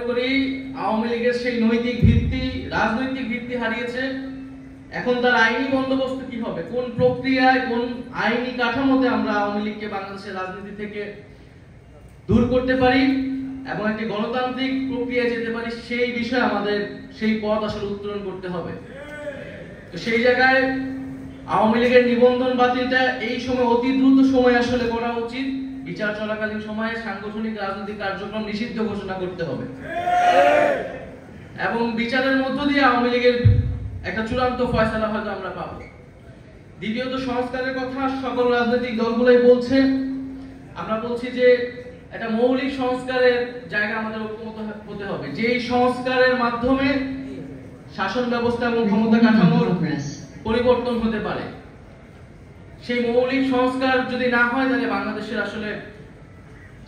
করি আওয়ামী লীগের সেই নৈতিক ভিত্তি, রাজনৈতিক ভিত্তি হারিয়েছে। এখন তার আইনি বন্দোবস্ত কি হবে, কোন প্রক্রিয়ায়, কোন আইনি কাঠামোতে আমরা আওয়ামী লীগকে বাংলাদেশের রাজনীতি থেকে দূর করতে পারি এবং একটি গণতান্ত্রিক প্রক্রিয়ায় যেতে পারি, সেই বিষয়ে আমাদের সেই পথ আসলে উত্তোলন করতে হবে। তো সেই জায়গায় আওয়ামী লীগের নিবন্ধন বাতিলটা এই সময় অতি দ্রুত সময় আসলে করা উচিত। বিচার চলাকালীন সময়ে সাংগঠনিক রাজনৈতিক কার্যক্রম নিষিদ্ধ ঘোষণা করতে হবে এবং বিচারের মধ্য দিয়ে আওয়ামী লীগের একটা চূড়ান্ত ফয়সালা হয়তো আমরা পাবো। দ্বিতীয়ত, সংস্কারের কথা সকল রাজনৈতিক দলগুলোই বলছে। আমরা বলছি যে একটা মৌলিক সংস্কারের জায়গা আমাদের ঐক্যমত হতে হবে, যেই সংস্কারের মাধ্যমে শাসন ব্যবস্থা এবং ক্ষমতা কাঠামোর পরিবর্তন হতে পারে। সেই মৌলিক সংস্কার যদি না হয়, তাহলে বাংলাদেশের আসলে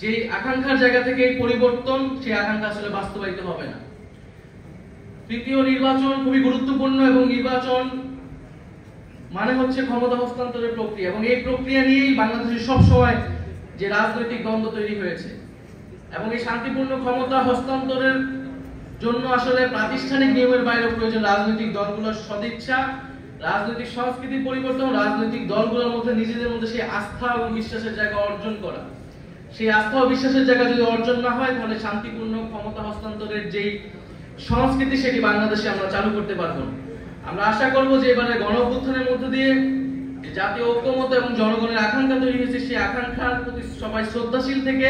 যে আকাঙ্ক্ষার জায়গা থেকে এই পরিবর্তন, সেই আকাঙ্ক্ষা আসলে বাস্তবায়িত হবে না। তৃতীয়, নির্বাচন খুবই গুরুত্বপূর্ণ এবং নির্বাচন মানে হচ্ছে ক্ষমতা হস্তান্তরের প্রক্রিয়া এবং এই প্রক্রিয়া নিয়েই বাংলাদেশের সবসময় যে রাজনৈতিক দ্বন্দ্ব তৈরি হয়েছে এবং এই শান্তিপূর্ণ ক্ষমতা হস্তান্তরের জন্য আসলে প্রাতিষ্ঠানিক নিয়মের বাইরে প্রয়োজন রাজনৈতিক দলগুলোর সদিচ্ছা, রাজনৈতিক সংস্কৃতি পরিবর্তন, রাজনৈতিক দলগুলোর মধ্যে নিজেদের মধ্যে সেই আস্থা এবং বিশ্বাসের জায়গা অর্জন করা। সেই আস্থা ও বিশ্বাসের জায়গা যদি অর্জন না হয়, তাহলে শান্তিপূর্ণ ক্ষমতা হস্তান্তরের যেই সংস্কৃতি, সেটি বাংলাদেশে আমরা চালু করতে পারবো না। আমরা আশা করব যে এবারে গণঅভ্যুত্থানের মধ্য দিয়ে জাতীয় ঐক্যমত এবং জনগণের আকাঙ্ক্ষা তৈরি হয়েছে, সেই আকাঙ্ক্ষার প্রতি সবাই শ্রদ্ধাশীল থেকে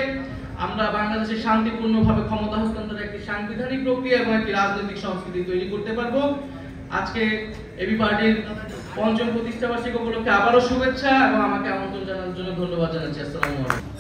আমরা বাংলাদেশে শান্তিপূর্ণভাবে ক্ষমতা হস্তান্তরের একটি সাংবিধানিক প্রক্রিয়া এবং একটি রাজনৈতিক সংস্কৃতি তৈরি করতে পারবো। আজকে এবি পার্টির পঞ্চম প্রতিষ্ঠাবার্ষিকী উপলক্ষে আবারও শুভেচ্ছা এবং আমাকে আমন্ত্রণ জানানোর জন্য ধন্যবাদ জানাচ্ছি। আসসালামু আলাইকুম।